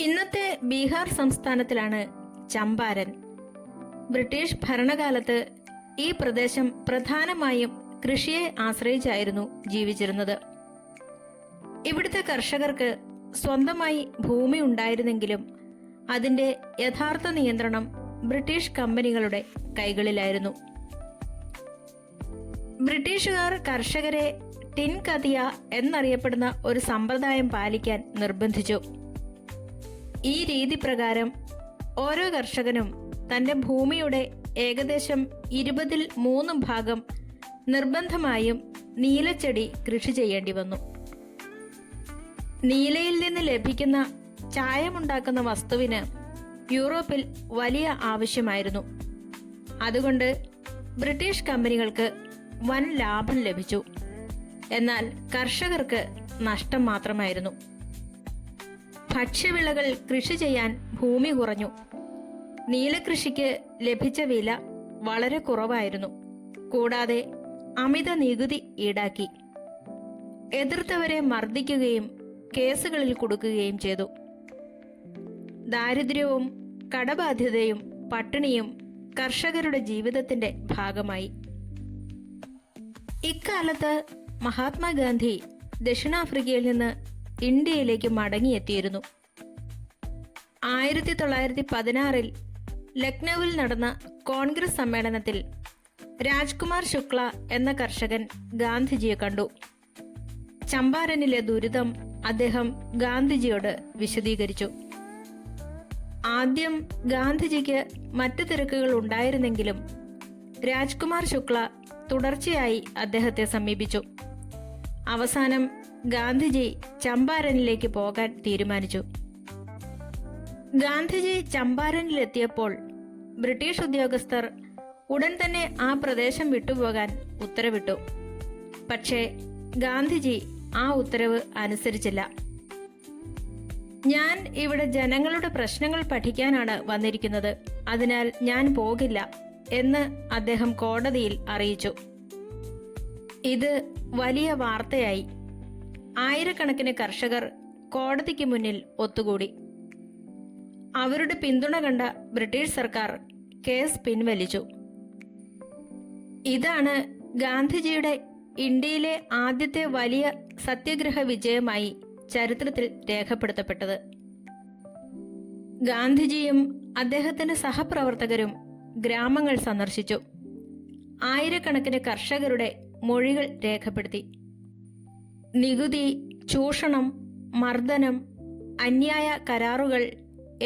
ഇന്നത്തെ ബീഹാർ സംസ്ഥാനത്തിലാണ് ചമ്പാരൻ. ബ്രിട്ടീഷ് ഭരണകാലത്ത് ഈ പ്രദേശം പ്രധാനമായും കൃഷിയെ ആശ്രയിച്ചായിരുന്നു ജീവിച്ചിരുന്നത്. ഇവിടുത്തെ കർഷകർക്ക് സ്വന്തമായി ഭൂമി ഉണ്ടായിരുന്നെങ്കിലും അതിന്റെ യഥാർത്ഥ നിയന്ത്രണം ബ്രിട്ടീഷ് കമ്പനികളുടെ കൈകളിലായിരുന്നു. ബ്രിട്ടീഷുകാർ കർഷകരെ ടിൻ കതിയ എന്നറിയപ്പെടുന്ന ഒരു സമ്പ്രദായം പാലിക്കാൻ നിർബന്ധിച്ചു. ഈ രീതി പ്രകാരം ഓരോ കർഷകനും തന്റെ ഭൂമിയുടെ ഏകദേശം 3 ഭാഗം നിർബന്ധമായും നീലച്ചെടി കൃഷി ചെയ്യേണ്ടി വന്നു. നീലയിൽ നിന്ന് ലഭിക്കുന്ന ചായമുണ്ടാക്കുന്ന വസ്തുവിന് യൂറോപ്പിൽ വലിയ ആവശ്യമായിരുന്നു. അതുകൊണ്ട് ബ്രിട്ടീഷ് കമ്പനികൾക്ക് വൻ ലാഭം ലഭിച്ചു. എന്നാൽ കർഷകർക്ക് നഷ്ടം മാത്രമായിരുന്നു. ഭക്ഷ്യവിളകൾ കൃഷി ചെയ്യാൻ ഭൂമി കുറഞ്ഞു. നീലകൃഷിക്ക് ലഭിച്ച വില വളരെ കുറവായിരുന്നു. കൂടാതെ അമിത നികുതി ഈടാക്കി. എതിർത്തവരെ മർദ്ദിക്കുകയും കേസുകളിൽ കുടുക്കുകയും ചെയ്തു. ദാരിദ്ര്യവും കടബാധ്യതയും പട്ടിണിയും കർഷകരുടെ ജീവിതത്തിന്റെ ഭാഗമായി. ഇക്കാലത്ത് മഹാത്മാഗാന്ധി ദക്ഷിണാഫ്രിക്കയിൽ നിന്ന് ഇന്ത്യയിലേക്ക് മടങ്ങിയെത്തിയിരുന്നു. 1916 ലക്നൌവിൽ നടന്ന കോൺഗ്രസ് സമ്മേളനത്തിൽ രാജ്കുമാർ ശുക്ല എന്ന കർഷകൻ ഗാന്ധിജിയെ കണ്ടു. ചമ്പാരനിലെ ദുരിതം അദ്ദേഹം ഗാന്ധിജിയോട് വിശദീകരിച്ചു. ആദ്യം ഗാന്ധിജിക്ക് മറ്റു തിരക്കുകൾ ഉണ്ടായിരുന്നെങ്കിലും രാജ്കുമാർ ശുക്ല തുടർച്ചയായി അദ്ദേഹത്തെ സമീപിച്ചു. അവസാനം ഗാന്ധിജി ചമ്പാരനിലേക്ക് പോകാൻ തീരുമാനിച്ചു. ഗാന്ധിജി ചമ്പാരനിലെത്തിയപ്പോൾ ബ്രിട്ടീഷ് ഉദ്യോഗസ്ഥർ ഉടൻ തന്നെ ആ പ്രദേശം വിട്ടുപോകാൻ ഉത്തരവിട്ടു. പക്ഷേ ഗാന്ധിജി ആ ഉത്തരവ് അനുസരിച്ചില്ല. ഞാൻ ഇവിടെ ജനങ്ങളുടെ പ്രശ്നങ്ങൾ പഠിക്കാനാണ് വന്നിരിക്കുന്നത്, അതിനാൽ ഞാൻ പോകില്ല എന്ന് അദ്ദേഹം കോടതിയിൽ അറിയിച്ചു. ഇത് വലിയ വാർത്തയായി. ആയിരക്കണക്കിന് കർഷകർ കോടതിക്ക് മുന്നിൽ ഒത്തുകൂടി. അവരുടെ പിന്തുണ കണ്ട ബ്രിട്ടീഷ് സർക്കാർ കേസ് പിൻവലിച്ചു. ഇതാണ് ഗാന്ധിജിയുടെ ഇന്ത്യയിലെ ആദ്യത്തെ വലിയ സത്യാഗ്രഹ വിജയമായി ചരിത്രത്തിൽ രേഖപ്പെടുത്തപ്പെട്ടത്. ഗാന്ധിജിയും അദ്ദേഹത്തിന്റെ സഹപ്രവർത്തകരും ഗ്രാമങ്ങൾ സന്ദർശിച്ചു. ആയിരക്കണക്കിന് കർഷകരുടെ മൊഴികൾ രേഖപ്പെടുത്തി. നികുതി, ചൂഷണം, മർദ്ദനം, അന്യായ കരാറുകൾ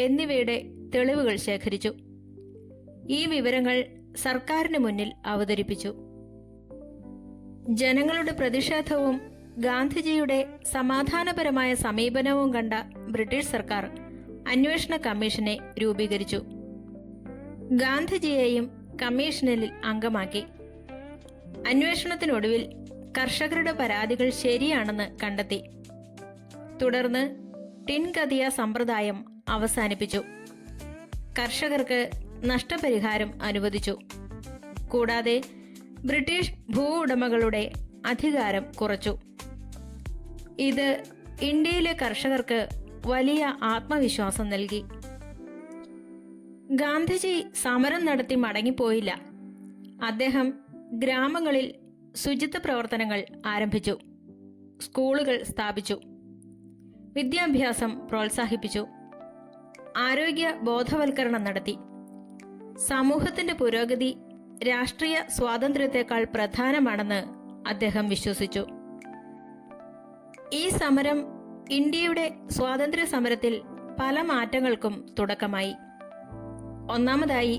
എന്നിവയുടെ തെളിവുകൾ ശേഖരിച്ചു. ഈ വിവരങ്ങൾ സർക്കാരിന് മുന്നിൽ അവതരിപ്പിച്ചു. ജനങ്ങളുടെ പ്രതിഷേധവും ഗാന്ധിജിയുടെ സമാധാനപരമായ സമീപനവും കണ്ട ബ്രിട്ടീഷ് സർക്കാർ അന്വേഷണ കമ്മീഷനെ രൂപീകരിച്ചു. ഗാന്ധിജിയെയും കമ്മീഷനിൽ അംഗമാക്കി. അന്വേഷണത്തിനൊടുവിൽ കർഷകരുടെ പരാതികൾ ശരിയാണെന്ന് കണ്ടെത്തി. തുടർന്ന് ടിൻ കതിയ സമ്പ്രദായം അവസാനിപ്പിച്ചു. കർഷകർക്ക് നഷ്ടപരിഹാരം അനുവദിച്ചു. കൂടാതെ ബ്രിട്ടീഷ് ഭൂ ഉടമകളുടെ അധികാരം കുറച്ചു. ഇത് ഇന്ത്യയിലെ കർഷകർക്ക് വലിയ ആത്മവിശ്വാസം നൽകി. ഗാന്ധിജി സമരം നടത്തി മടങ്ങിപ്പോയില്ല. അദ്ദേഹം ഗ്രാമങ്ങളിൽ ശുചിത്വ പ്രവർത്തനങ്ങൾ ആരംഭിച്ചു. സ്കൂളുകൾ സ്ഥാപിച്ചു. വിദ്യാഭ്യാസം പ്രോത്സാഹിപ്പിച്ചു. ആരോഗ്യ ബോധവൽക്കരണം നടത്തി. സമൂഹത്തിന്റെ പുരോഗതി രാഷ്ട്രീയ സ്വാതന്ത്ര്യത്തെക്കാൾ പ്രധാനമാണെന്ന് അദ്ദേഹം വിശ്വസിച്ചു. ഈ സമരം ഇന്ത്യയുടെ സ്വാതന്ത്ര്യ സമരത്തിൽ പല മാറ്റങ്ങൾക്കും തുടക്കമായി. ഒന്നാമതായി,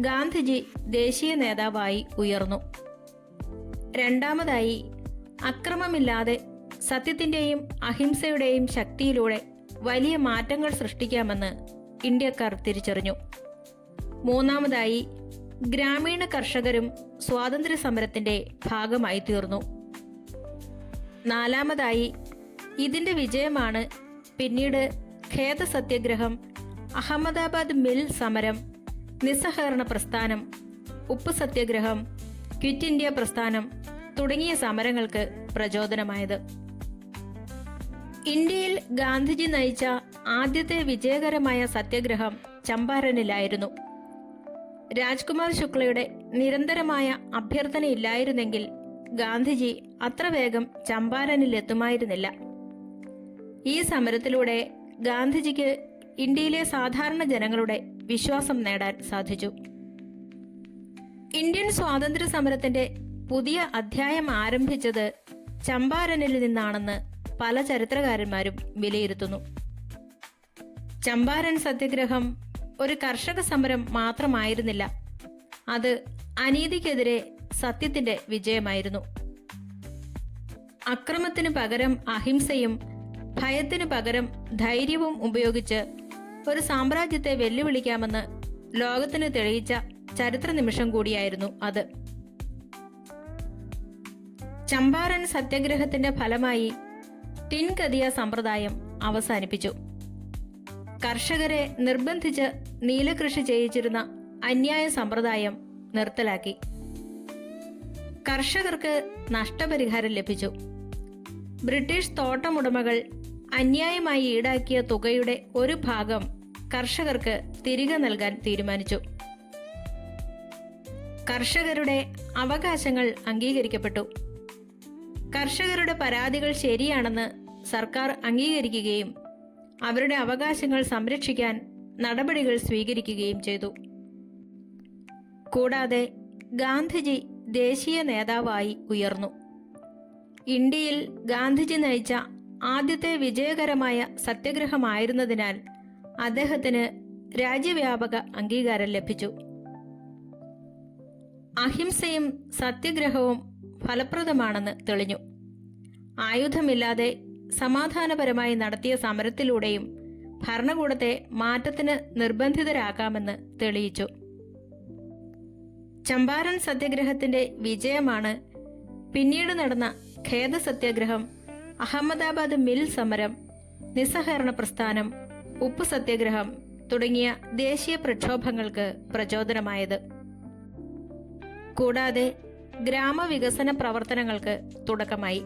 ഗാന്ധിജി ദേശീയ നേതാവായി ഉയർന്നു. രണ്ടാമതായി, അക്രമമില്ലാതെ സത്യത്തിന്റെയും അഹിംസയുടെയും ശക്തിയിലൂടെ വലിയ മാറ്റങ്ങൾ സൃഷ്ടിക്കാമെന്ന് ഇന്ത്യക്കാർ തിരിച്ചറിഞ്ഞു. മൂന്നാമതായി, ഗ്രാമീണ കർഷകരും സ്വാതന്ത്ര്യ സമരത്തിന്റെ ഭാഗമായി തീർന്നു. നാലാമതായി, ഇതിന്റെ വിജയമാണ് പിന്നീട് ഖേദ സത്യാഗ്രഹം, അഹമ്മദാബാദ് മിൽ സമരം, നിസ്സഹകരണ പ്രസ്ഥാനം, ഉപ്പ് സത്യാഗ്രഹം, ക്വിറ്റ് ഇന്ത്യ പ്രസ്ഥാനം തുടങ്ങിയ സമരങ്ങൾക്ക് പ്രചോദനമായത്. ഇന്ത്യയിൽ ഗാന്ധിജി നയിച്ച ആദ്യത്തെ വിജയകരമായ സത്യാഗ്രഹം ചമ്പാരനിലായിരുന്നു. രാജ്കുമാർ ശുക്ലയുടെ നിരന്തരമായ അഭ്യർത്ഥനയില്ലായിരുന്നെങ്കിൽ ഗാന്ധിജി അത്ര വേഗം ചമ്പാരനിലെത്തുമായിരുന്നില്ല. ഈ സമരത്തിലൂടെ ഗാന്ധിജിക്ക് ഇന്ത്യയിലെ സാധാരണ ജനങ്ങളുടെ വിശ്വാസം നേടാൻ സാധിച്ചു. ഇന്ത്യൻ സ്വാതന്ത്ര്യ സമരത്തിന്റെ പുതിയ അധ്യായം ആരംഭിച്ചത് ചമ്പാരനിൽ നിന്നാണെന്ന് പല ചരിത്രകാരന്മാരും വിലയിരുത്തുന്നു. ചമ്പാരൻ സത്യാഗ്രഹം ഒരു കർഷക സമരം മാത്രമായിരുന്നില്ല, അത് അനീതിക്കെതിരെ സത്യത്തിന്റെ വിജയമായിരുന്നു. അക്രമത്തിനു പകരം അഹിംസയും ഭയത്തിനു പകരം ധൈര്യവും ഉപയോഗിച്ച് ഒരു സാമ്രാജ്യത്തെ വെല്ലുവിളിക്കാമെന്ന് ലോകത്തിന് തെളിയിച്ച ചരിത്ര നിമിഷം കൂടിയായിരുന്നു അത്. ചമ്പാരൻ സത്യാഗ്രഹത്തിന്റെ ഫലമായി ടിൻകദിയ സമ്പ്രദായം അവസാനിപ്പിച്ചു. കർഷകരെ നിർബന്ധിച്ച് നീലകൃഷി ചെയ്യിച്ചിരുന്ന അന്യായ സമ്പ്രദായം നിർത്തലാക്കി. കർഷകർക്ക് നഷ്ടപരിഹാരം ലഭിച്ചു. ബ്രിട്ടീഷ് തോട്ടമുടമകൾ അന്യായമായി ഈടാക്കിയ തുകയുടെ ഒരു ഭാഗം കർഷകർക്ക് തിരികെ നൽകാൻ തീരുമാനിച്ചു. കർഷകരുടെ അവകാശങ്ങൾ അംഗീകരിക്കപ്പെട്ടു. കർഷകരുടെ പരാതികൾ ശരിയാണെന്ന് സർക്കാർ അംഗീകരിക്കുകയും അവരുടെ അവകാശങ്ങൾ സംരക്ഷിക്കാൻ നടപടികൾ സ്വീകരിക്കുകയും ചെയ്തു. കൂടാതെ ഗാന്ധിജി ദേശീയ നേതാവായി ഉയർന്നു. ഇന്ത്യയിൽ ഗാന്ധിജി നയിച്ച ആദ്യത്തെ വിജയകരമായ സത്യാഗ്രഹമായിരുന്നതിനാൽ അദ്ദേഹത്തിന് രാജ്യവ്യാപക അംഗീകാരം ലഭിച്ചു. അഹിംസയും സത്യാഗ്രഹവും ഫലപ്രദമാണെന്ന് തെളിഞ്ഞു. ആയുധമില്ലാതെ സമാധാനപരമായി നടത്തിയ സമരത്തിലൂടെയും ഭരണകൂടത്തെ മാറ്റത്തിന് നിർബന്ധിതരാക്കാമെന്ന് തെളിയിച്ചു. ചമ്പാരൻ സത്യാഗ്രഹത്തിന്റെ വിജയമാണ് പിന്നീട് നടന്ന ഖേദ സത്യാഗ്രഹം, അഹമ്മദാബാദ് മിൽ സമരം, നിസ്സഹകരണ പ്രസ്ഥാനം, ഉപ്പു സത്യാഗ്രഹം തുടങ്ങിയ ദേശീയ പ്രക്ഷോഭങ്ങൾക്ക് പ്രചോദനമായത്. കൂടാതെ ഗ്രാമവികസന പ്രവർത്തനങ്ങൾക്ക് തുടക്കമായി.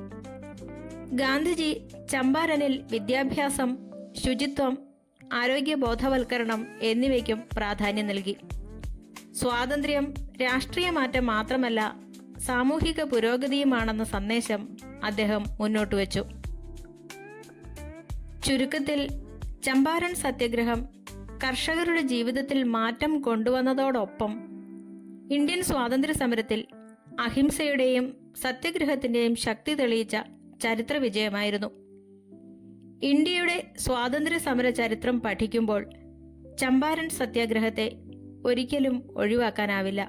ഗാന്ധിജി ചമ്പാരനിൽ വിദ്യാഭ്യാസം, ശുചിത്വം, ആരോഗ്യ ബോധവൽക്കരണം എന്നിവയ്ക്കും പ്രാധാന്യം നൽകി. സ്വാതന്ത്ര്യം രാഷ്ട്രീയ മാറ്റം മാത്രമല്ല, സാമൂഹിക പുരോഗതിയുമാണെന്ന സന്ദേശം അദ്ദേഹം മുന്നോട്ട് വച്ചു. ചുരുക്കത്തിൽ, ചമ്പാരൻ സത്യാഗ്രഹം കർഷകരുടെ ജീവിതത്തിൽ മാറ്റം കൊണ്ടുവന്നതോടൊപ്പം ഇന്ത്യൻ സ്വാതന്ത്ര്യ സമരത്തിൽ അഹിംസയുടെയും സത്യാഗ്രഹത്തിന്റെയും ശക്തി തെളിയിച്ച ചരിത്ര വിജയമായിരുന്നു. ഇന്ത്യയുടെ സ്വാതന്ത്ര്യ സമര ചരിത്രം പഠിക്കുമ്പോൾ ചമ്പാരൻ സത്യാഗ്രഹത്തെ ഒരിക്കലും ഒഴിവാക്കാനാവില്ല.